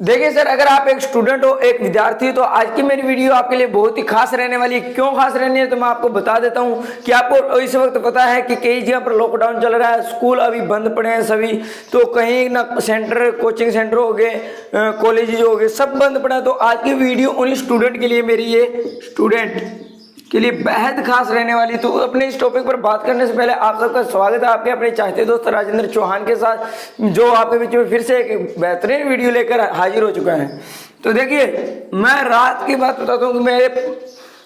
देखिए सर, अगर आप एक स्टूडेंट हो, एक विद्यार्थी हो, तो आज की मेरी वीडियो आपके लिए बहुत ही खास रहने वाली है। क्यों खास रहनी है तो मैं आपको बता देता हूं कि आपको इस वक्त पता है कि कई जगह पर लॉकडाउन चल रहा है, स्कूल अभी बंद पड़े हैं सभी, तो कहीं ना सेंटर, कोचिंग सेंटर हो गए, कॉलेज हो गए, सब बंद पड़ा है। तो आज की वीडियो उन्हीं स्टूडेंट के लिए, मेरी ये स्टूडेंट के लिए बेहद खास रहने वाली। तो अपने इस टॉपिक पर बात करने से पहले आप सबका स्वागत है आपके अपने चाहते दोस्त राजेंद्र चौहान के साथ, जो आपके बीच में फिर से एक बेहतरीन वीडियो लेकर हाजिर हो चुका है। तो देखिए, मैं रात की बात बताता हूँ कि मेरे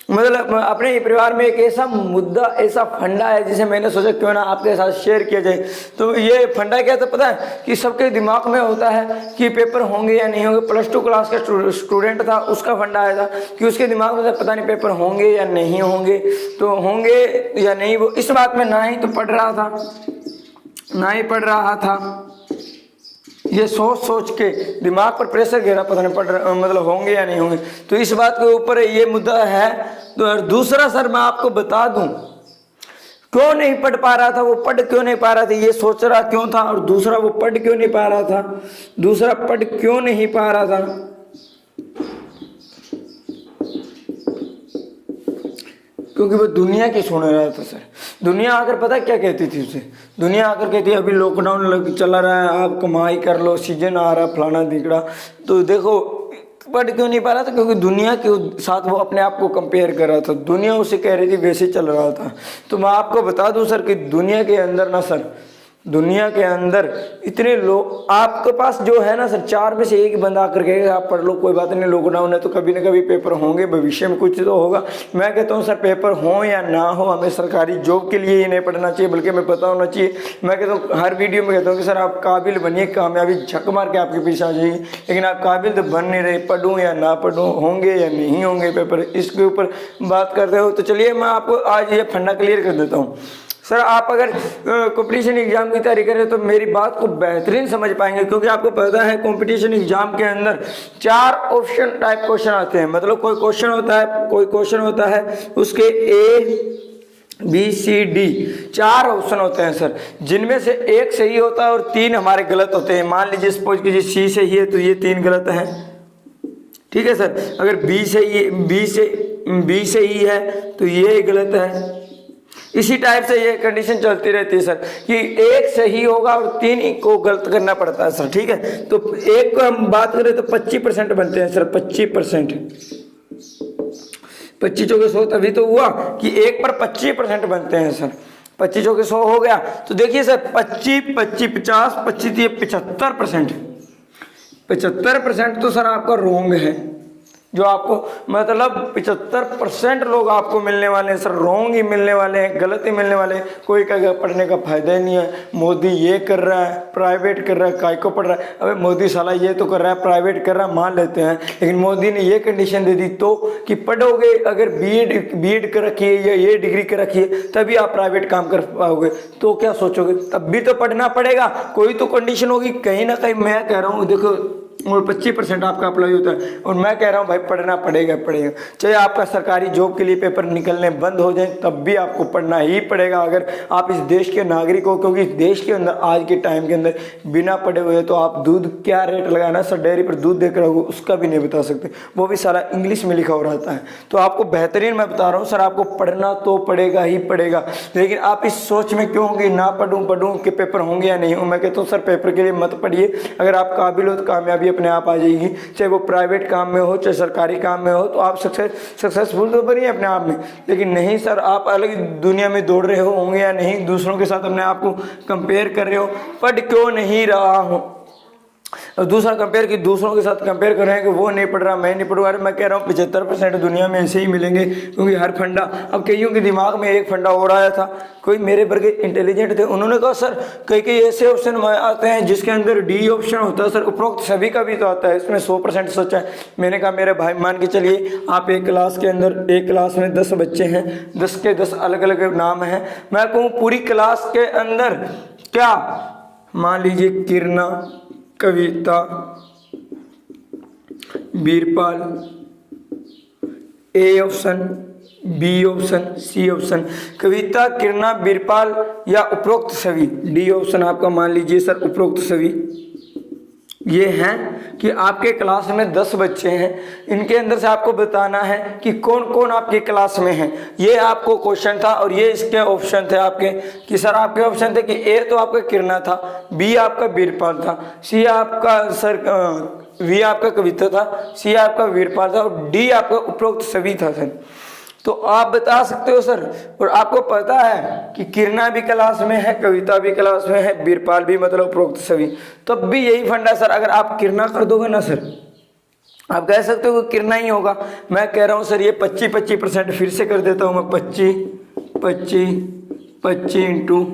मतलब अपने ही परिवार में एक ऐसा मुद्दा, ऐसा फंडा है जिसे मैंने सोचा क्यों ना आपके साथ शेयर किया जाए। तो ये फंडा क्या था पता है कि सबके दिमाग में होता है कि पेपर होंगे या नहीं होंगे। प्लस 2 क्लास का स्टूडेंट था, उसका फंडा आया था कि उसके दिमाग में पता नहीं पेपर होंगे या नहीं होंगे, तो होंगे या नहीं, वो इस बात में ना ही तो पढ़ रहा था, ये सोच के दिमाग पर प्रेशर घेरा, पता नहीं पढ़ रहा मतलब होंगे या नहीं होंगे। तो इस बात के ऊपर ये मुद्दा है। तो दूसरा सर मैं आपको बता दूं क्यों नहीं पढ़ पा रहा था, वो पढ़ क्यों नहीं पा रहा था, ये सोच रहा क्यों था, और दूसरा वो पढ़ क्यों नहीं पा रहा था, क्योंकि वो दुनिया की सुन रहा था सर। दुनिया आकर पता क्या कहती थी उसे, दुनिया आकर कहती है अभी लॉकडाउन चला रहा है, आप कमाई कर लो, सीजन आ रहा, फलाना दिखड़ा। तो देखो पढ़ क्यों नहीं पा रहा था, क्योंकि दुनिया के साथ वो अपने आप को कंपेयर कर रहा था, दुनिया उसे कह रही थी वैसे चल रहा था। तो मैं आपको बता दूं सर कि दुनिया के अंदर ना सर, दुनिया के अंदर इतने लोग, आपके पास जो है ना सर, 4 में से 1 बंदा आकर कहेगा आप पढ़ लो, कोई बात नहीं, लॉकडाउन है तो कभी ना कभी पेपर होंगे, भविष्य में कुछ तो होगा। मैं कहता हूँ सर पेपर हो या ना हो, हमें सरकारी जॉब के लिए ही नहीं पढ़ना चाहिए, बल्कि हमें पता होना चाहिए। मैं कहता हूँ, हर वीडियो में कहता हूँ कि सर आप काबिल बनिए, कामयाबी झक मार के आपके पीछे आ जाएगी, लेकिन आप काबिल तो बन नहीं रहे। पढ़ूँ या ना पढ़ूँ, होंगे या नहीं होंगे पेपर, इसके ऊपर बात करते हो। तो चलिए मैं आपको आज ये फंडा क्लियर कर देता हूँ। सर आप अगर कंपटीशन एग्जाम की तैयारी करें तो मेरी बात को बेहतरीन समझ पाएंगे, क्योंकि आपको पता है कंपटीशन एग्जाम के अंदर 4 ऑप्शन टाइप क्वेश्चन आते हैं। मतलब कोई क्वेश्चन होता है उसके ABCD 4 ऑप्शन होते हैं सर, जिनमें से 1 सही होता है और 3 हमारे गलत होते हैं। मान लीजिए सपोज कीजिए C सही है तो ये 3 गलत हैं, ठीक है सर। अगर B सही है तो ये गलत है। इसी टाइप से ये कंडीशन चलती रहती है सर, कि 1 सही होगा और 3 को गलत करना पड़ता है सर, ठीक है। तो 1 को हम बात करें तो 25% बनते हैं सर, 25%, 25 चौके 100, तभी तो हुआ कि 1 पर 25% बनते हैं सर। 25 चौके 100 हो गया। तो देखिए सर 25, 25, 50, 25 ये 75%, 75% तो सर आपका रोंग है। जो आपको मतलब 75% लोग आपको मिलने वाले हैं सर, रोंग ही मिलने वाले हैं, गलत ही मिलने वाले हैं। कोई कहेगा पढ़ने का फायदा ही नहीं है, मोदी ये कर रहा है, प्राइवेट कर रहा है, काय को पढ़ रहा है। अबे मोदी साला ये तो कर रहा है, प्राइवेट कर रहा है, मान लेते हैं, लेकिन मोदी ने ये कंडीशन दे दी तो कि पढ़ोगे, अगर बीएड कर रखी है या ये डिग्री कर रखी है तभी आप प्राइवेट काम कर पाओगे। तो क्या सोचोगे, तब भी तो पढ़ना पड़ेगा, कोई तो कंडीशन होगी कहीं ना कहीं। मैं कह रहा हूँ देखो, और 25% आपका अप्लाई होता है, और मैं कह रहा हूँ भाई पढ़ना पड़ेगा। चाहे आपका सरकारी जॉब के लिए पेपर निकलने बंद हो जाए तब भी आपको पढ़ना ही पड़ेगा, अगर आप इस देश के नागरिक हो। क्योंकि इस देश के अंदर आज के टाइम के अंदर बिना पढ़े हुए तो आप दूध क्या रेट लगाना सर, डेयरी पर दूध देकर रहोगे उसका भी नहीं बता सकते, वो भी सारा इंग्लिश में लिखा हो रहता है। तो आपको बेहतरीन मैं बता रहा हूँ सर, आपको पढ़ना तो पड़ेगा ही पड़ेगा। लेकिन आप इस सोच में क्यों होंगे ना पढ़ूँ कि पेपर होंगे या नहीं हो। मैं कहता हूँ सर पेपर के लिए मत पढ़िए, अगर आप काबिल हो तो कामयाबी अपने आप आ जाएगी। चाहे वो प्राइवेट काम में हो चाहे सरकारी काम में हो, तो आप सक्सेसफुल तो बनिए अपने आप में। लेकिन नहीं सर, आप अलग दुनिया में दौड़ रहे होंगे या नहीं, दूसरों के साथ अपने आप को कंपेयर कर रहे हो, पढ़ क्यों नहीं रहा हूं, और दूसरा दूसरों के साथ कंपेयर कर रहे हैं कि वो नहीं पढ़ रहा, मैं नहीं पढ़ूंगा। मैं कह रहा हूँ 75% दुनिया में ऐसे ही मिलेंगे, क्योंकि हर फंडा, अब कईयों के दिमाग में एक फंडा और आया था, कोई मेरे वर्गे इंटेलिजेंट थे, उन्होंने कहा सर कई ऐसे ऑप्शन आते हैं जिसके अंदर D ऑप्शन होता है सर, उपरोक्त सभी का भी तो आता है, इसमें 100% सच है। मैंने कहा मेरे भाई मान के चलिए, आप एक क्लास के अंदर, एक क्लास में 10 बच्चे हैं, 10 के 10 अलग अलग नाम हैं। मैं कहूँ पूरी क्लास के अंदर क्या, मान लीजिए Kirana, Kavita, Birpal, A option, B option, C option, Kavita, Kirana, Birpal या उपरोक्त सभी, D ऑप्शन आपका मान लीजिए सर उपरोक्त सभी, ये हैं कि आपके क्लास में 10 बच्चे हैं, इनके अंदर से आपको बताना है कि कौन कौन आपकी क्लास में हैं। ये आपको क्वेश्चन था और ये इसके ऑप्शन थे आपके, कि सर आपके ऑप्शन थे कि ए तो आपका किरणा था, बी आपका वीरपाल था, सी आपका सर वी आपका कविता था, सी आपका वीरपाल था और डी आपका उपरोक्त सभी था सर। तो आप बता सकते हो सर, और आपको पता है कि किरणा भी क्लास में है, कविता भी क्लास में है, वीरपाल भी मतलब उपरोक्त सभी, तब भी यही फंडा सर। अगर आप किरणा कर दोगे ना सर, आप कह सकते हो कि किरणा ही होगा। मैं कह रहा हूँ सर ये 25% फिर से कर देता हूँ मैं, 25 इंटू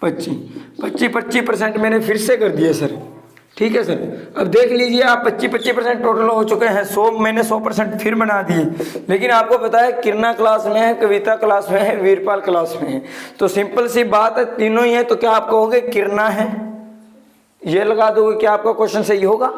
25% मैंने फिर से कर दिया सर। ठीक है सर, अब देख लीजिए आप 25% टोटल हो चुके हैं। 100% फिर बना दिए, लेकिन आपको पता है किरणा क्लास में है, कविता क्लास में है, वीरपाल क्लास में है, तो सिंपल सी बात है तीनों ही है। तो क्या आप कहोगे किरणा है, ये लगा दोगे, क्या आपका क्वेश्चन सही होगा?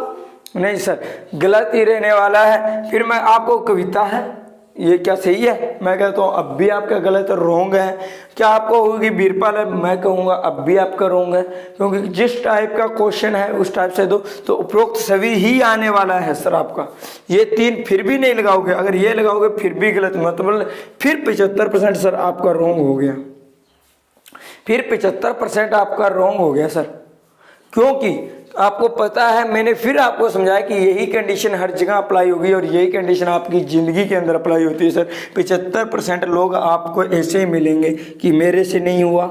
नहीं सर, गलत ही रहने वाला है। फिर मैं आपको कविता है, ये क्या सही है? मैं कहता हूँ अब भी आपका गलत रोंग है। क्या आपको होगी वीरपाल है? मैं कहूँगा अब भी आपका रोंग है, क्योंकि जिस टाइप का क्वेश्चन है उस टाइप से दो तो उपरोक्त सभी ही आने वाला है सर आपका। ये 3 फिर भी नहीं लगाओगे, अगर ये लगाओगे फिर भी गलत, मतलब फिर 75% सर आपका रोंग हो गया, फिर 75% आपका रोंग हो गया सर। क्योंकि आपको पता है, मैंने फिर आपको समझाया कि यही कंडीशन हर जगह अप्लाई होगी और यही कंडीशन आपकी ज़िंदगी के अंदर अप्लाई होती है सर। 75% लोग आपको ऐसे ही मिलेंगे कि मेरे से नहीं हुआ,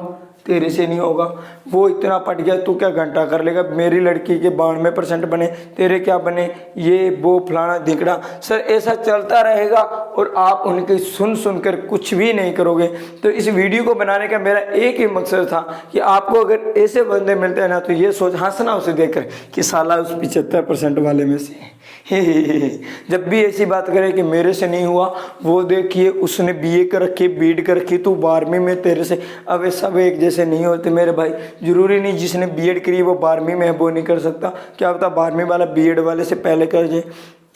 तेरे से नहीं होगा, वो इतना पढ़ गया तू क्या घंटा कर लेगा, मेरी लड़की के 92% बने, तेरे क्या बने, ये वो फलाना धिकड़ा। सर ऐसा चलता रहेगा और आप उनकी सुन कर कुछ भी नहीं करोगे। तो इस वीडियो को बनाने का मेरा एक ही मकसद था कि आपको अगर ऐसे बंदे मिलते हैं ना तो ये सोच हंसना उसे देखकर कि साला उस 75% वाले में से जब भी ऐसी बात करे कि मेरे से नहीं हुआ, वो देखिए उसने BA कर रखी, बीएड कर रखी, तू 12वीं में तेरे से। अब सब एक जैसे नहीं होते मेरे भाई, जरूरी नहीं जिसने बीएड करी वो 12वीं में है वो नहीं कर सकता। क्या पता 12वीं वाला बीएड वाले से पहले कर जाए,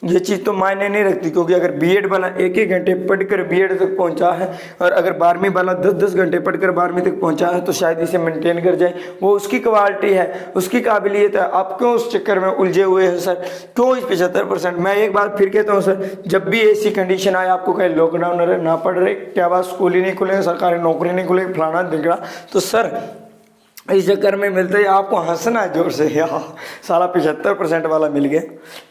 ये चीज़ तो मायने नहीं रखती। क्योंकि अगर बीएड वाला 1-1 घंटे पढ़कर बीएड तक पहुंचा है और अगर 12वीं वाला 10-10 घंटे पढ़कर 12वीं तक पहुंचा है तो शायद इसे मेंटेन कर जाए, वो उसकी क्वालिटी है, उसकी काबिलियत है। आप क्यों उस चक्कर में उलझे हुए हैं सर? क्यों इस 75%? मैं एक बार फिर कहता हूँ सर, जब भी ऐसी कंडीशन आए, आपको कहे लॉकडाउन रहे, ना पढ़ रहे, क्या बात स्कूल ही नहीं खुलेंगे, सरकारी नौकरी नहीं खुलेगी, फलाना धिकड़ा, तो सर इस चक्कर में मिलते ही आपको हंसना है जोर से, यार साला 75% वाला मिल गया।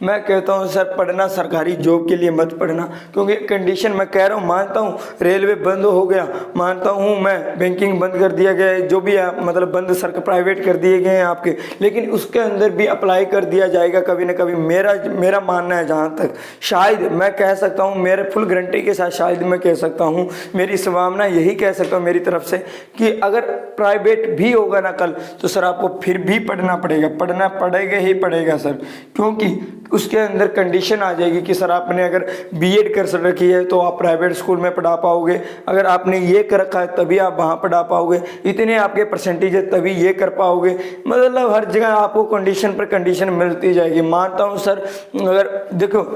मैं कहता हूँ सर पढ़ना सरकारी जॉब के लिए मत पढ़ना, क्योंकि कंडीशन मैं कह रहा हूँ, मानता हूँ रेलवे बंद हो गया, मानता हूँ मैं बैंकिंग बंद कर दिया गया है, जो भी है मतलब बंद सरकार प्राइवेट कर दिए गए हैं आपके, लेकिन उसके अंदर भी अप्लाई कर दिया जाएगा कभी ना कभी। मेरा मानना है, जहाँ तक शायद मैं कह सकता हूँ, मेरे फुल गारंटी के साथ शायद मैं कह सकता हूँ, मेरी संभावना यही कह सकता हूँ मेरी तरफ से, कि अगर प्राइवेट भी होगा कल तो सर आपको फिर भी पढ़ना पड़ेगा, पढ़ना पड़ेगा ही पड़ेगा सर। क्योंकि उसके अंदर कंडीशन आ जाएगी कि सर आपने अगर बीएड कर रखी है तो आप प्राइवेट स्कूल में पढ़ा पाओगे, अगर आपने ये कर रखा है तभी आप वहाँ पढ़ा पाओगे, इतने आपके परसेंटेज है तभी ये कर पाओगे। मतलब हर जगह आपको कंडीशन पर कंडीशन मिलती जाएगी। मानता हूँ सर, अगर देखो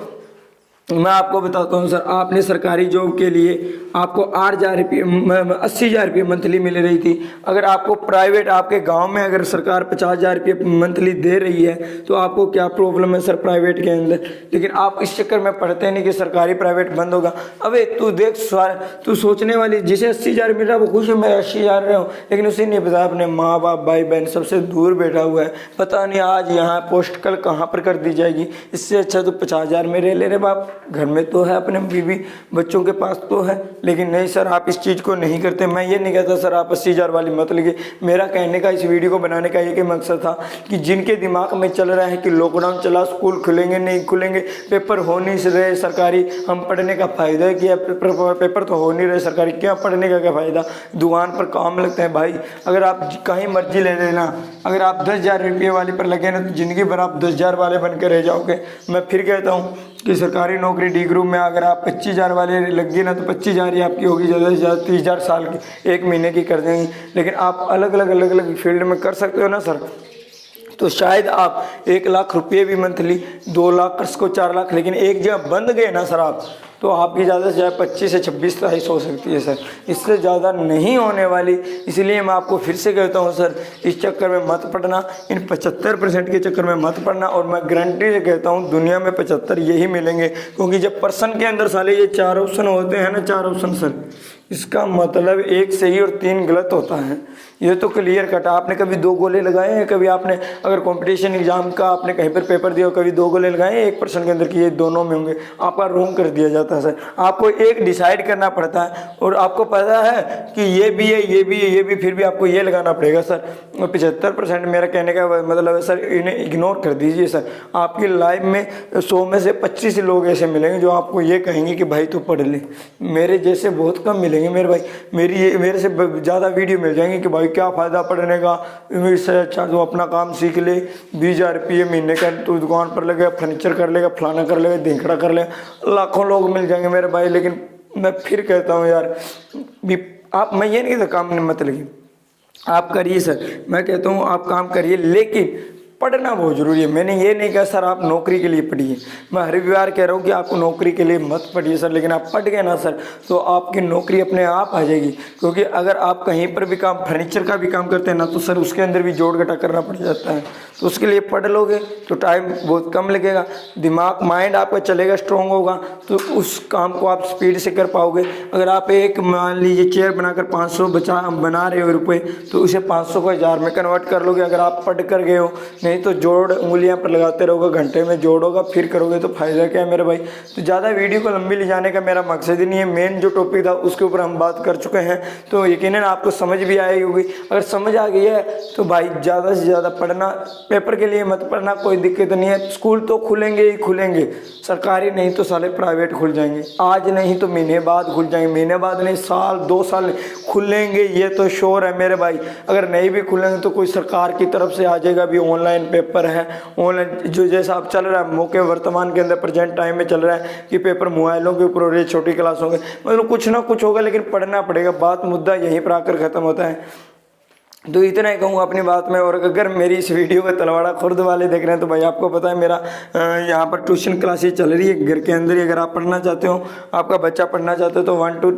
मैं आपको बताता हूँ सर, आपने सरकारी जॉब के लिए आपको 8,000 रुपये 80,000 रुपये मंथली मिल रही थी। अगर आपको प्राइवेट आपके गांव में अगर सरकार 50,000 रुपये मंथली दे रही है तो आपको क्या प्रॉब्लम है सर प्राइवेट के अंदर? लेकिन आप इस चक्कर में पढ़ते नहीं कि सरकारी प्राइवेट बंद होगा। अबे तू देख, तू सोचने वाली, जिसे 80,000 मिल रहा है वो खुश है, मैं 80,000 रहा हूँ, लेकिन उसे नहीं पता अपने माँ बाप भाई बहन सबसे दूर बैठा हुआ है, पता नहीं आज यहाँ पोस्ट कल कहाँ पर कर दी जाएगी। इससे अच्छा तो 50,000 में रह ले रहे बाप, घर में तो है, अपने बीवी बच्चों के पास तो है। लेकिन नहीं सर, आप इस चीज़ को नहीं करते। मैं ये नहीं कहता सर आप 80,000 वाली मत लगे। मेरा कहने का, इस वीडियो को बनाने का एक ही मकसद था कि जिनके दिमाग में चल रहा है कि लॉकडाउन चला, स्कूल खुलेंगे नहीं खुलेंगे, पेपर हो नहीं रहे सरकारी, हम पढ़ने का फ़ायदा है क्या? पेपर तो हो नहीं रहे सरकारी, क्या पढ़ने का क्या फ़ायदा? दुकान पर काम लगते हैं भाई। अगर आप कहीं मर्जी ले लेना, अगर आप 10,000 रुपये वाले पर लगे ना तो ज़िंदगी भर आप 10,000 वाले बन के रह जाओगे। मैं फिर कहता हूँ कि सरकारी नौकरी डी ग्रुप में अगर आप 25,000 वाले लग गए ना तो 25,000 ही आपकी होगी, ज़्यादा से ज़्यादा 30,000 साल की 1 महीने की कर देंगे। लेकिन आप अलग अलग फील्ड में कर सकते हो ना सर, तो शायद आप 1 लाख रुपये भी मंथली, 2 लाख कर सको, 4 लाख, लेकिन एक जगह बंद गए ना सर आप, तो आपकी ज़्यादा से ज़्यादा 25 से 26-27 हो सकती है सर, इससे ज़्यादा नहीं होने वाली। इसलिए मैं आपको फिर से कहता हूँ सर, इस चक्कर में मत पड़ना, इन 75% के चक्कर में मत पड़ना। और मैं गारंटी से कहता हूँ दुनिया में 75 यही मिलेंगे, क्योंकि जब पर्सन के अंदर साले ये 4 ऑप्शन होते हैं ना, 4 ऑप्शन सर, इसका मतलब 1 सही और 3 गलत होता है। ये तो क्लियर कट। आपने कभी 2 गोले लगाए हैं? कभी आपने अगर कंपटीशन एग्जाम का आपने कहीं पर पेपर दिया, कभी 2 गोले लगाए हैं 1% के अंदर कि ये दोनों में होंगे? आपका रोंग कर दिया जाता है सर। आपको एक डिसाइड करना पड़ता है, और आपको पता है कि ये भी है, ये भी है, ये भी, फिर भी आपको ये लगाना पड़ेगा सर। 75% मेरा कहने का मतलब है सर, इन्हें इग्नोर कर दीजिए सर। आपकी लाइफ में 100 में से 25 लोग ऐसे मिलेंगे जो आपको ये कहेंगे कि भाई तू पढ़ ले। मेरे जैसे बहुत कम मिलेंगे मेरे भाई। मेरे से ज़्यादा वीडियो मिल जाएंगे कि भाई क्या फ़ायदा पढ़ने का, इससे अच्छा तू अपना काम सीख ले, 20,000 रुपये महीने का तू दुकान पर लगेगा, फर्नीचर कर लेगा, फलाना कर लेगा, धिंकड़ा कर लेगा। लाखों लोग मिल जाएंगे मेरे भाई। लेकिन मैं फिर कहता हूँ यार, मैं ये नहीं कहता काम मत लगिए, आप करिए सर। मैं कहता हूँ आप काम करिए, लेकिन पढ़ना बहुत ज़रूरी है। मैंने ये नहीं कहा सर आप नौकरी के लिए पढ़िए, मैं हर बार कह रहा हूँ कि आपको नौकरी के लिए मत पढ़िए सर, लेकिन आप पढ़ गए ना सर तो आपकी नौकरी अपने आप आ जाएगी। क्योंकि अगर आप कहीं पर भी काम, फर्नीचर का भी काम करते हैं ना, तो सर उसके अंदर भी जोड़ घटा करना पड़ जाता है। तो उसके लिए पढ़ लोगे तो टाइम बहुत कम लगेगा, दिमाग माइंड आपका चलेगा, स्ट्रॉन्ग होगा, तो उस काम को आप स्पीड से कर पाओगे। अगर आप एक मान लीजिए चेयर बनाकर 500 बना रहे हो रुपये, तो उसे 500 को 1000 में कन्वर्ट कर लोगे अगर आप पढ़ कर गए हो। नहीं तो जोड़ उंगलियां पर लगाते रहोगे, घंटे में जोड़ोगा फिर करोगे तो फायदा क्या है मेरे भाई। तो ज़्यादा वीडियो को लंबी ले जाने का मेरा मकसद ही नहीं है। मेन जो टॉपिक था उसके ऊपर हम बात कर चुके हैं, तो यकीनन आपको समझ भी आई होगी। अगर समझ आ गई है तो भाई ज़्यादा से ज़्यादा पढ़ना, पेपर के लिए मत पढ़ना, कोई दिक्कत नहीं है। स्कूल तो खुलेंगे ही खुलेंगे, सरकारी नहीं तो साले प्राइवेट खुल जाएंगे। आज नहीं तो महीने बाद खुल जाएंगे, महीने बाद नहीं, साल 2 साल खुलेंगे, ये तो श्योर है मेरे भाई। अगर नहीं भी खुलेंगे तो कोई सरकार की तरफ से आ जाएगा, भी ऑनलाइन पेपर है, ऑनलाइन जो जैसा अब चल रहा है मौके वर्तमान के अंदर प्रेजेंट टाइम में चल रहा है कि पेपर मोबाइलों के ऊपर हो रही है, छोटी क्लासों के, मतलब कुछ ना कुछ होगा, लेकिन पढ़ना पड़ेगा। बात मुद्दा यहीं पर आकर ख़त्म होता है। तो इतना ही कहूँगा अपनी बात में। और अगर मेरी इस वीडियो को तलवाड़ा खुर्द वाले देख रहे हैं तो भाई आपको पता है मेरा यहाँ पर ट्यूशन क्लासेस चल रही है घर के अंदर ही। अगर आप पढ़ना चाहते हो, आपका बच्चा पढ़ना चाहते हो तो 1 to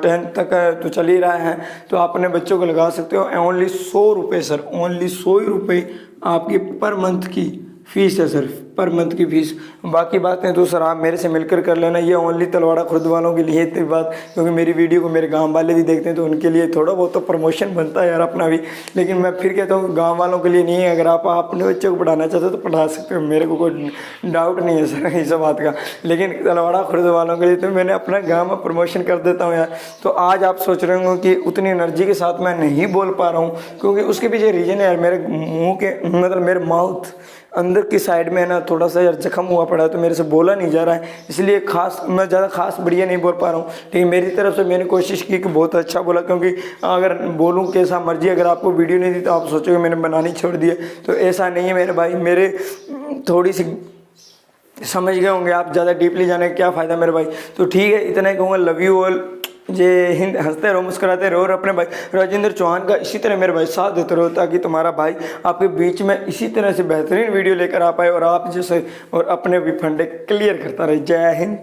10 तक तो चल ही रहा है, तो आप अपने बच्चों को लगा सकते हो। ओनली 100 रुपये सर, ओनली 100 रुपये आपकी पर मंथ की फ़ीस है सर, पर मंथ की फ़ीस। बाकी बातें तो सर आप मेरे से मिलकर कर लेना। ये ओनली तलवाड़ा खुर्द वालों के लिए इतनी बात, क्योंकि मेरी वीडियो को मेरे गांव वाले भी देखते हैं तो उनके लिए थोड़ा बहुत तो प्रमोशन बनता है यार अपना भी। लेकिन मैं फिर कहता हूँ गांव वालों के लिए नहीं है। अगर आप अपने बच्चों को पढ़ाना चाहते हो तो पढ़ा सकते हो, मेरे को कोई डाउट नहीं है सर इस बात का। लेकिन तलवाड़ा खुर्द वालों के लिए तो मैंने अपना गाँव में प्रमोशन कर देता हूँ यार। तो आज आप सोच रहे होंगे कि उतनी एनर्जी के साथ मैं नहीं बोल पा रहा हूँ, क्योंकि उसके पीछे रीज़न है यार, मेरे मुँह के मतलब मेरे माउथ अंदर की साइड में ना थोड़ा सा यार जख्म हुआ पड़ा है, तो मेरे से बोला नहीं जा रहा है, इसलिए मैं ज़्यादा खास बढ़िया नहीं बोल पा रहा हूँ। लेकिन मेरी तरफ से मैंने कोशिश की कि बहुत अच्छा बोला, क्योंकि अगर बोलूँ कैसा मर्जी, अगर आपको वीडियो नहीं दी तो आप सोचोगे मैंने बनानी छोड़ दी है, तो ऐसा नहीं है मेरे भाई। मेरे थोड़ी सी समझ गए होंगे आप, ज़्यादा डीपली जाने का क्या फ़ायदा मेरे भाई। तो ठीक है, इतना ही कहूँगा, लव यू ऑल, जय हिंद। हंसते रहो, मुस्कुराते रहो, और अपने भाई राजेंद्र चौहान का इसी तरह मेरे भाई साथ देते रहो, ताकि तुम्हारा भाई आपके बीच में इसी तरह से बेहतरीन वीडियो लेकर आ पाए और आप जैसे और अपने भी फंडे क्लियर करता रहे। जय हिंद।